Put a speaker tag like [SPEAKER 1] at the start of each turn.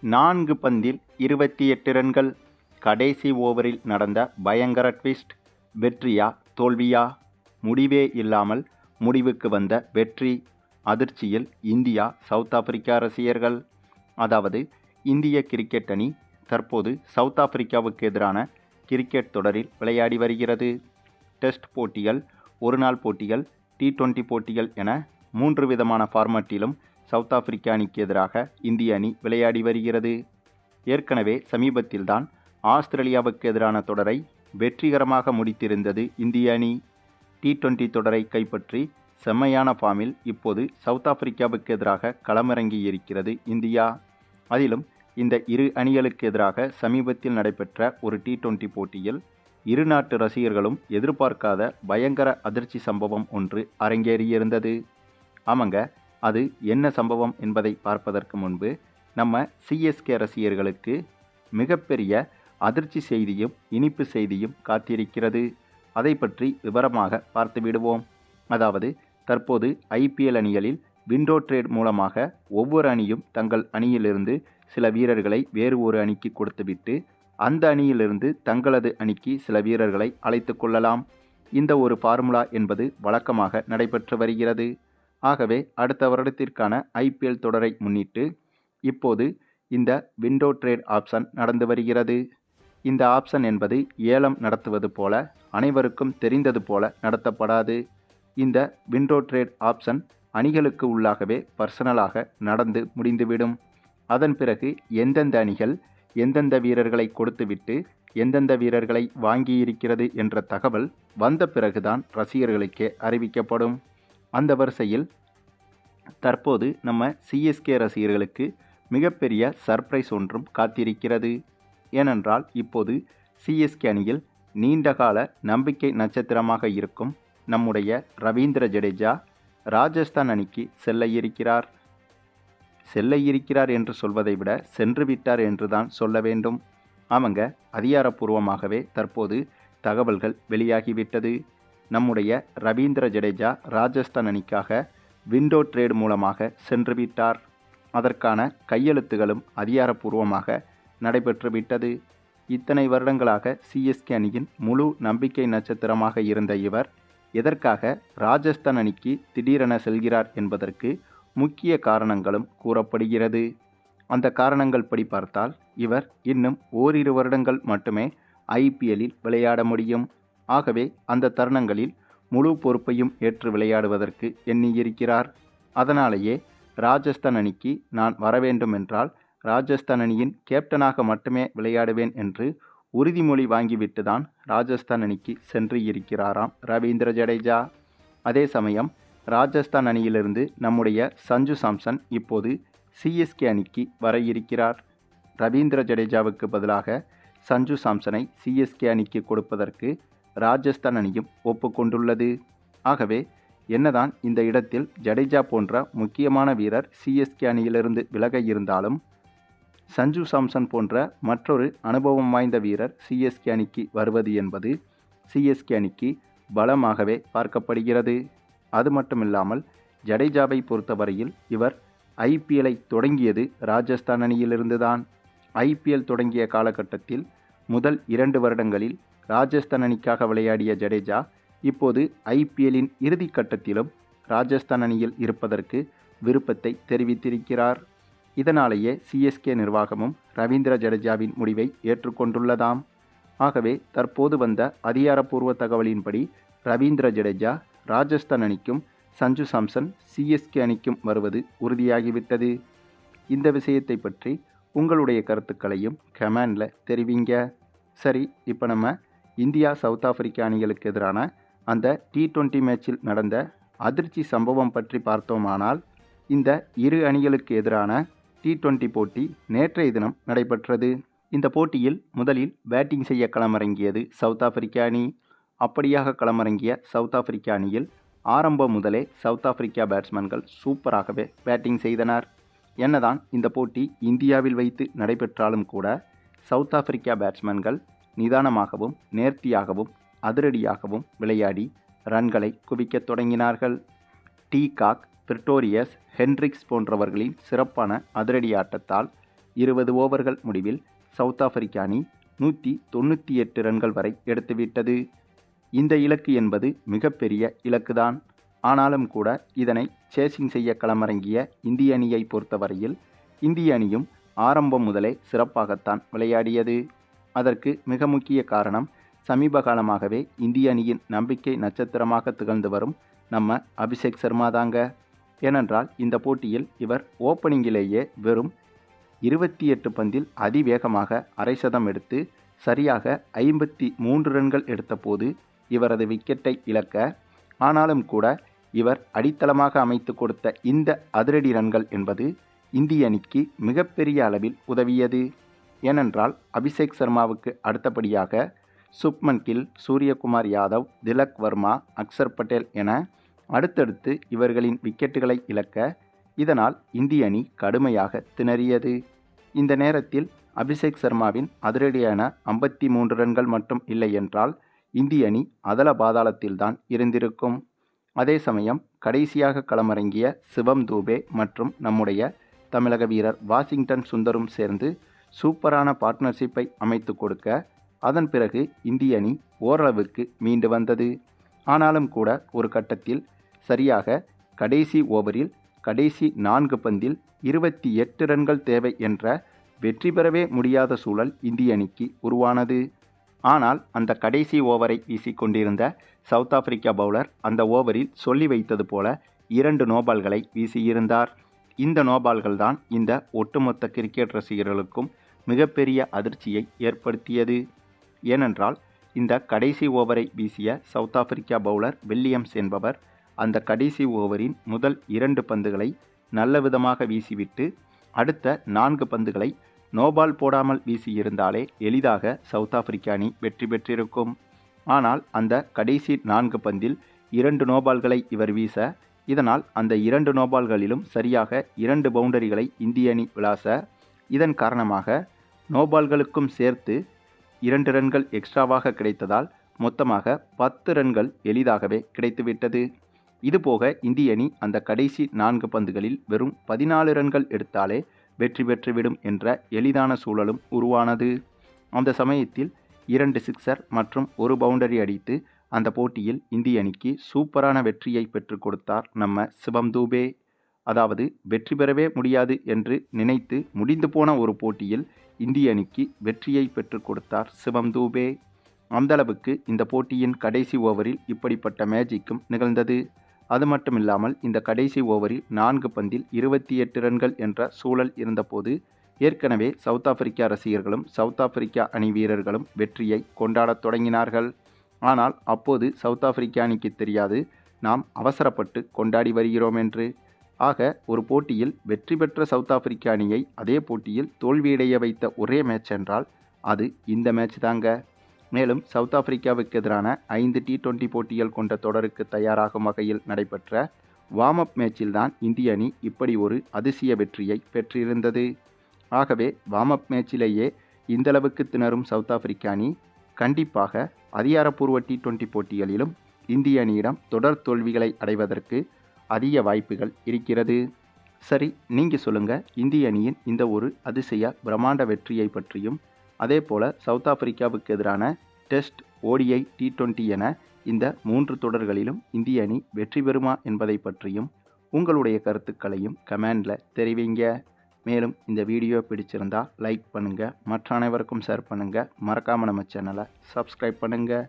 [SPEAKER 1] 4 பந்தில் 28 ரன்கள். கடைசி ஓவரில் நடந்த பயங்கர ட்விஸ்ட். வெற்றியா தோல்வியா? முடிவே இல்லாமல் முடிவுக்கு வந்த வெற்றி. அதிர்ச்சியில் இந்தியா சவுத் ஆப்பிரிக்கா ரசிகர்கள். அதாவது இந்திய கிரிக்கெட் அணி தற்போது சவுத் ஆப்பிரிக்காவுக்கு எதிரான கிரிக்கெட் தொடரில் விளையாடி வருகிறது. டெஸ்ட் போட்டிகள், ஒருநாள் போட்டிகள், T20 போட்டிகள் என 3 விதமான ஃபார்மட்டிலும் சவுத் ஆப்பிரிக்கா அணிக்கு எதிராக இந்திய அணி விளையாடி வருகிறது. ஏற்கனவே சமீபத்தில்தான் ஆஸ்திரேலியாவுக்கு எதிரான தொடரை வெற்றிகரமாக முடித்திருந்தது இந்திய அணி. T20 தொடரை கைப்பற்றி செம்மையான ஃபார்மில் இப்போது சவுத் ஆப்பிரிக்காவுக்கு எதிராக களமிறங்கி இருக்கிறது இந்தியா. அதிலும் இந்த இரு அணிகளுக்கு எதிராக சமீபத்தில் நடைபெற்ற ஒரு T20 போட்டியில் இரு நாட்டு ரசிகர்களும் எதிர்பார்க்காத பயங்கர அதிர்ச்சி சம்பவம் ஒன்று அரங்கேறியிருந்தது. ஆமாங்க, அது என்ன சம்பவம் என்பதை பார்ப்பதற்கு முன்பு நம்ம CSK ரசிகர்களுக்கு மிகப்பெரிய அதிர்ச்சி செய்தியும் இனிப்பு செய்தியும் காத்திருக்கிறது. அதை பற்றி விவரமாக பார்த்து விடுவோம். அதாவது தற்போது IPL அணிகளில் விண்டோ ட்ரேட் மூலமாக ஒவ்வொரு அணியும் தங்கள் அணியிலிருந்து சில வீரர்களை வேறு ஒரு அணிக்கு கொடுத்துவிட்டு அந்த அணியிலிருந்து தங்களது அணிக்கு சில வீரர்களை அழைத்து கொள்ளலாம். இந்த ஒரு ஃபார்முலா என்பது வழக்கமாக நடைபெற்று வருகிறது. ஆகவே அடுத்த வருடத்திற்கான IPL தொடரை முன்னிட்டு இப்போது இந்த விண்டோ ட்ரேட் ஆப்ஷன் நடந்து வருகிறது. இந்த ஆப்ஷன் என்பது ஏலம் நடத்துவது போல அனைவருக்கும் தெரிந்தது போல நடத்தப்படாது. இந்த விண்டோ ட்ரேட் ஆப்ஷன் அணிகளுக்கு உள்ளாகவே பர்சனலாக நடந்து முடிந்துவிடும். அதன் பிறகு எந்தெந்த அணிகள் எந்தெந்த வீரர்களை கொடுத்துவிட்டு எந்தெந்த வீரர்களை வாங்கியிருக்கிறது என்ற தகவல் வந்த பிறகுதான் ரசிகர்களுக்கே அறிவிக்கப்படும். அந்த வரிசையில் தற்போது நம்ம CSK ரசிகர்களுக்கு மிகப்பெரிய சர்ப்ரைஸ் ஒன்றும் காத்திருக்கிறது. ஏனென்றால் இப்போது CSK அணியில் நீண்டகால நம்பிக்கை நட்சத்திரமாக இருக்கும் நம்முடைய ரவீந்திர ஜடேஜா ராஜஸ்தான் அணிக்கு செல்ல இருக்கிறார் என்று சொல்வதை விட சென்று விட்டார் என்றுதான் சொல்ல வேண்டும். ஆமாங்க, அதிகாரப்பூர்வமாகவே தற்போது தகவல்கள் வெளியாகிவிட்டது. நம்முடைய ரவீந்திர ஜடேஜா ராஜஸ்தான் அணிக்காக விண்டோ ட்ரேட் மூலமாக சென்று விட்டார். அதற்கான கையெழுத்துகளும் அதிகாரப்பூர்வமாக நடைபெற்றுவிட்டது. இத்தனை வருடங்களாக CSK அணியின் முழு நம்பிக்கை நட்சத்திரமாக இருந்த இவர் எதற்காக ராஜஸ்தான் அணிக்கு திடீரென செல்கிறார் என்பதற்கு முக்கிய காரணங்களும் கூறப்படுகிறது. அந்த காரணங்கள் படி பார்த்தால் இவர் இன்னும் ஓரிரு வருடங்கள் மட்டுமே IPLலில் விளையாட முடியும். ஆகவே அந்த தருணங்களில் முழு பொறுப்பையும் ஏற்று விளையாடுவதற்கு எண்ணியிருக்கிறார். அதனாலேயே ராஜஸ்தான் அணிக்கு நான் வரவேண்டும் என்றால் ராஜஸ்தான் அணியின் கேப்டனாக மட்டுமே விளையாடுவேன் என்று உறுதிமொழி வாங்கிவிட்டு தான் ராஜஸ்தான் அணிக்கு சென்று இருக்கிறாராம் ரவீந்திர ஜடேஜா. அதே சமயம் ராஜஸ்தான் அணியிலிருந்து நம்முடைய சஞ்சு சாம்சன் இப்போது CSK அணிக்கு வர இருக்கிறார். ரவீந்திர ஜடேஜாவுக்கு பதிலாக சஞ்சு சாம்சனை CSK அணிக்கு கொடுப்பதற்கு ராஜஸ்தான் அணியும் ஒப்புக்கொண்டுள்ளது. ஆகவே என்னதான் இந்த இடத்தில் ஜடேஜா போன்ற முக்கியமான வீரர் CSK அணியிலிருந்து விலக இருந்தாலும் சஞ்சு சாம்சன் போன்ற மற்றொரு அனுபவம் வாய்ந்த வீரர் CSK அணிக்கு வருவது என்பது CSK அணிக்கு பலமாகவே பார்க்கப்படுகிறது. அது மட்டுமில்லாமல் ஜடேஜாவை பொறுத்தவரையில் இவர் IPLஐ தொடங்கியது ராஜஸ்தான் அணியிலிருந்துதான். IPL தொடங்கிய காலகட்டத்தில் முதல் 2 வருடங்களில் ராஜஸ்தான் அணிக்காக விளையாடிய ஜடேஜா இப்போது IPLலின் இறுதி கட்டத்திலும் ராஜஸ்தான் அணியில் இருப்பதற்கு விருப்பத்தை தெரிவித்திருக்கிறார். இதனாலேயே CSK நிர்வாகமும் ரவீந்திர ஜடேஜாவின் முடிவை ஏற்றுக்கொண்டுள்ளதாம். ஆகவே தற்போது வந்த அதிகாரப்பூர்வ தகவலின்படி ரவீந்திர ஜடேஜா ராஜஸ்தான் அணிக்கும் சஞ்சு சாம்சன் CSK அணிக்கும் வருவது உறுதியாகிவிட்டது. இந்த விஷயத்தை பற்றி உங்களுடைய கருத்துக்களையும் கமெண்டில் தெரிவிங்க. சரி, இப்போ நம்ம இந்தியா சவுத் ஆப்பிரிக்கா அணிகளுக்கு எதிரான அந்த T20 மேட்சில் நடந்த அதிர்ச்சி சம்பவம் பற்றி பார்த்தோமானால் இந்த இரு அணிகளுக்கு எதிரான T20 போட்டி நேற்றைய தினம் நடைபெற்றது. இந்த போட்டியில் முதலில் பேட்டிங் செய்ய களமிறங்கியது சவுத் ஆப்பிரிக்கா அணி. அப்படியாக களமிறங்கிய சவுத் ஆப்பிரிக்கா அணியில் ஆரம்பம் முதலே சவுத் ஆப்பிரிக்கா பேட்ஸ்மேன்கள் சூப்பராகவே பேட்டிங் செய்தனர். என்னதான் இந்த போட்டி இந்தியாவில் வைத்து நடைபெற்றாலும் கூட சவுத் ஆப்பிரிக்கா பேட்ஸ்மேன்கள் நிதானமாகவும் நேர்த்தியாகவும் அதிரடியாகவும் விளையாடி ரன்களை குவிக்கத் தொடங்கினார்கள். டீகாக், பிரிட்டோரியஸ், ஹென்ட்ரிக்ஸ் போன்றவர்களின் சிறப்பான அதிரடி ஆட்டத்தால் 20 ஓவர்கள் முடிவில் சவுத் ஆப்பிரிக்க அணி 198 ரன்கள் வரை எடுத்துவிட்டது. இந்த இலக்கு என்பது மிகப்பெரிய இலக்குதான். ஆனாலும் கூட இதனை சேசிங் செய்ய களமிறங்கிய இந்திய அணியை பொறுத்தவரையில் இந்திய அணியும் ஆரம்பம் முதலே சிறப்பாகத்தான் விளையாடியது. அதற்கு மிக முக்கிய காரணம் சமீப காலமாகவே இந்திய அணியின் நம்பிக்கை நட்சத்திரமாக திகழ்ந்து வரும் நம்ம அபிஷேக் சர்மா தாங்க. ஏனென்றால் இந்த போட்டியில் இவர் ஓப்பனிங்கிலேயே வெறும் 28 பந்தில் அதிவேகமாக அரை சதம் எடுத்து சரியாக 53 ரன்கள் எடுத்தபோது இவரது விக்கெட்டை இழக்க, ஆனாலும் கூட இவர் அடித்தளமாக அமைத்து கொடுத்த இந்த அதிரடி ரன்கள் என்பது இந்திய அணிக்கு மிகப்பெரிய அளவில் உதவியது. ஏனென்றால் அபிஷேக் சர்மாவுக்கு அடுத்தபடியாக சுப்மன் கில், சூரியகுமார் யாதவ், திலக் வர்மா, அக்சர் பட்டேல் என அடுத்தடுத்து இவர்களின் விக்கெட்டுகளை இழக்க, இதனால் இந்திய அணி கடுமையாக திணறியது. இந்த நேரத்தில் அபிஷேக் சர்மாவின் அதிரடியான 53 ரன்கள் மட்டும் இல்லை என்றால் இந்திய அணி அதல பாதாளத்தில்தான் இருந்திருக்கும். அதே சமயம் கடைசியாக களமிறங்கிய சிவம் தூபே மற்றும் நம்முடைய தமிழக வீரர் வாஷிங்டன் சுந்தரும் சேர்ந்து சூப்பரான பார்ட்னர்ஷிப்பை அமைத்து கொடுக்க, அதன் பிறகு இந்திய அணி ஓரளவுக்கு மீண்டு வந்தது. ஆனாலும் கூட ஒரு கட்டத்தில் சரியாக கடைசி ஓவரில் கடைசி 4 பந்தில் 28 ரன்கள் தேவை என்ற வெற்றி பெறவே முடியாத சூழல் இந்திய அணிக்கு உருவானது. ஆனால் அந்த கடைசி ஓவரை வீசிக்கொண்டிருந்த சவுத் ஆப்பிரிக்கா பவுலர் அந்த ஓவரில் சொல்லி வைத்தது போல 2 நோபால்களை வீசியிருந்தார். இந்த நோபால்கள் தான் இந்த ஒட்டுமொத்த கிரிக்கெட் ரசிகர்களுக்கும் மிகப்பெரிய அதிர்ச்சியை ஏற்படுத்தியது. ஏனென்றால் இந்த கடைசி ஓவரை வீசிய சவுத் ஆப்பிரிக்கா பவுலர் வில்லியம்ஸ் என்பவர் அந்த கடைசி ஓவரின் முதல் 2 பந்துகளை நல்ல விதமாக வீசிவிட்டு அடுத்த 4 பந்துகளை நோபால் போடாமல் வீசியிருந்தாலே எளிதாக சவுத் ஆப்பிரிக்க அணி வெற்றி பெற்றிருக்கும். ஆனால் அந்த கடைசி 4 பந்தில் 2 நோபால்களை இவர் வீச, இதனால் அந்த 2 நோபால்களிலும் சரியாக 2 பவுண்டரிகளை இந்திய அணி விளாச, இதன் காரணமாக நோபால்களுக்கும் சேர்த்து 2 ரன்கள் எக்ஸ்ட்ராவாக கிடைத்ததால் மொத்தமாக 10 ரன்கள் எளிதாகவே கிடைத்துவிட்டது. இதுபோக இந்திய அணி அந்த கடைசி 4 பந்துகளில் வெறும் 14 ரன்கள் எடுத்தாலே வெற்றி பெற்றுவிடும் என்ற எளிதான சூழலும் உருவானது. அந்த சமயத்தில் 2 சிக்ஸர் மற்றும் 1 பவுண்டரி அடித்து அந்த போட்டியில் இந்திய அணிக்கு சூப்பரான வெற்றியை பெற்றுக் கொடுத்தார் நம்ம சிவம் தூபே. அதாவது வெற்றி பெறவே முடியாது என்று நினைத்து முடிந்து போன ஒரு போட்டியில் இந்திய அணிக்கு வெற்றியை பெற்றுக் கொடுத்தார் சிவம் தூபே. அந்தளவுக்கு இந்த போட்டியின் கடைசி ஓவரில் இப்படிப்பட்ட மேஜிக்கும் நிகழ்ந்தது. அது மட்டுமில்லாமல் இந்த கடைசி ஓவரில் 4 பந்தில் 28 ரன்கள் என்ற சூழல் இருந்தபோது ஏற்கனவே சவுத் ஆப்பிரிக்கா ரசிகர்களும் சவுத் ஆப்பிரிக்கா அணி வீரர்களும் வெற்றியை கொண்டாடத் தொடங்கினார்கள். ஆனால் அப்போது சவுத் ஆப்பிரிக்கா அணிக்கு தெரியாது நாம் அவசரப்பட்டு கொண்டாடி வருகிறோம் என்று. ஆக ஒரு போட்டியில் வெற்றி பெற்ற சவுத் ஆப்பிரிக்கா அணியை அதே போட்டியில் தோல்வியடைய வைத்த ஒரே மேட்ச் என்றால் அது இந்த மேட்ச் தாங்க. மேலும் சவுத் ஆப்பிரிக்காவுக்கு எதிரான 5 T20 போட்டிகள் கொண்ட தொடருக்கு தயாராகும் வகையில் நடைபெற்ற வார்ம் அப் மேட்சில்தான் இந்திய அணி இப்படி ஒரு அதிசய வெற்றியை பெற்றிருந்தது. ஆகவே வார்ம் அப் மேட்சிலேயே இந்தளவுக்கு திணறும் சவுத் ஆப்பிரிக்கா அணி கண்டிப்பாக அதிகாரப்பூர்வ T20 போட்டிகளிலும் இந்திய அணியிடம் தொடர் தோல்விகளை அடைவதற்கு அதிக வாய்ப்புகள் இருக்கிறது. சரி, நீங்கள் சொல்லுங்கள், இந்திய அணியின் இந்த ஒரு அதிசய பிரம்மாண்ட வெற்றியை பற்றியும் அதே போல் சவுத் ஆப்பிரிக்காவுக்கு எதிரான டெஸ்ட், ODI, T20 என இந்த 3 தொடர்களிலும் இந்திய அணி வெற்றி பெறுமா என்பதை பற்றியும் உங்களுடைய கருத்துக்களையும் கமெண்டில் தெரிவிங்க. மேலும் இந்த வீடியோ பிடிச்சிருந்தால் லைக் பண்ணுங்கள், மற்ற அனைவருக்கும் ஷேர் பண்ணுங்கள், மறக்காமல் நம்ம சேனலை சப்ஸ்கிரைப் பண்ணுங்கள்.